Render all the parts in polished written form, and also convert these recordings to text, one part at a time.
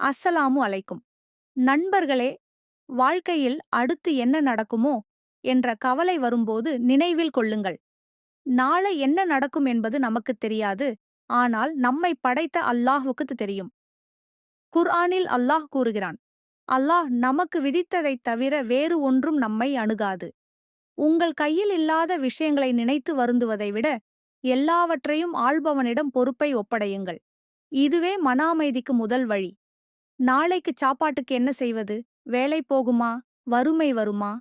அஸ்ஸலாமு அலைக்கும். நண்பர்களே, வாழ்க்கையில் அடுத்து என்ன நடக்குமோ என்ற கவலை வரும்போது நினைவில் கொள்ளுங்கள். நாளை என்ன நடக்கும் என்பது நமக்குத் தெரியாது. ஆனால் நம்மை படைத்த அல்லாஹ்வுக்குத் தெரியும். குர்ஆனில் அல்லாஹ் கூறுகிறான், அல்லாஹ் நமக்கு விதித்ததைத் தவிர வேறு ஒன்றும் நம்மை அணுகாது. உங்கள் கையில் இல்லாத விஷயங்களை நினைத்து வருந்துவதை விட, எல்லாவற்றையும் ஆள்பவனிடம் பொறுப்பை ஒப்படையுங்கள். இதுவே மன அமைதிக்கு முதல் வழி. நாளைக்கு சாப்பாட்டுக்கு என்ன செய்வது? வேலை போகுமா? வறுமை வருமா?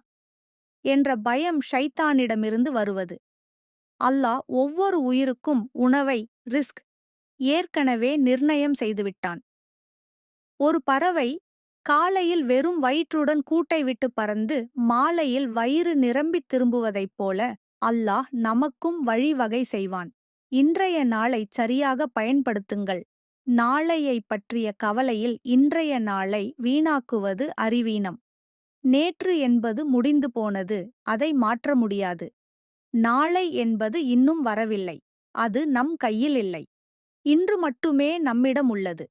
என்ற பயம் ஷைத்தானிடமிருந்து வருவது. அல்லாஹ் ஒவ்வொரு உயிருக்கும் உணவை ரிஸ்க் ஏற்கனவே நிர்ணயம் செய்துவிட்டான். ஒரு பறவை காலையில் வெறும் வயிற்றுடன் கூட்டை விட்டு பறந்து மாலையில் வயிறு நிரம்பித் திரும்புவதைப் போல அல்லாஹ் நமக்கும் வழிவகை செய்வான். இன்றைய நாளை சரியாக பயன்படுத்துங்கள். நாளையைப் பற்றிய கவலையில் இன்றைய நாளை வீணாக்குவது அறிவீனம். நேற்று என்பது முடிந்து போனது, அதை மாற்ற முடியாது. நாளை என்பது இன்னும் வரவில்லை, அது நம் கையில் இல்லை. இன்று மட்டுமே நம்மிடம் உள்ளது.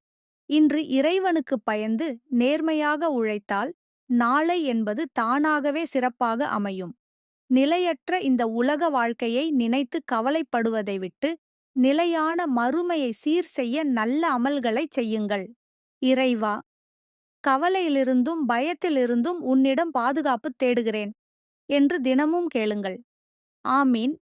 இன்று இறைவனுக்குப் பயந்து நேர்மையாக உழைத்தால் நாளை என்பது தானாகவே சிறப்பாக அமையும். நிலையற்ற இந்த உலக வாழ்க்கையை நினைத்து கவலைப்படுவதை விட்டு நிலையான மறுமையை சீர் செய்ய நல்ல அமல்களைச் செய்யுங்கள். இறைவா, கவலையிலிருந்தும் பயத்திலிருந்தும் உன்னிடம் பாதுகாப்பு தேடுகிறேன் என்று தினமும் கேளுங்கள். ஆமீன்.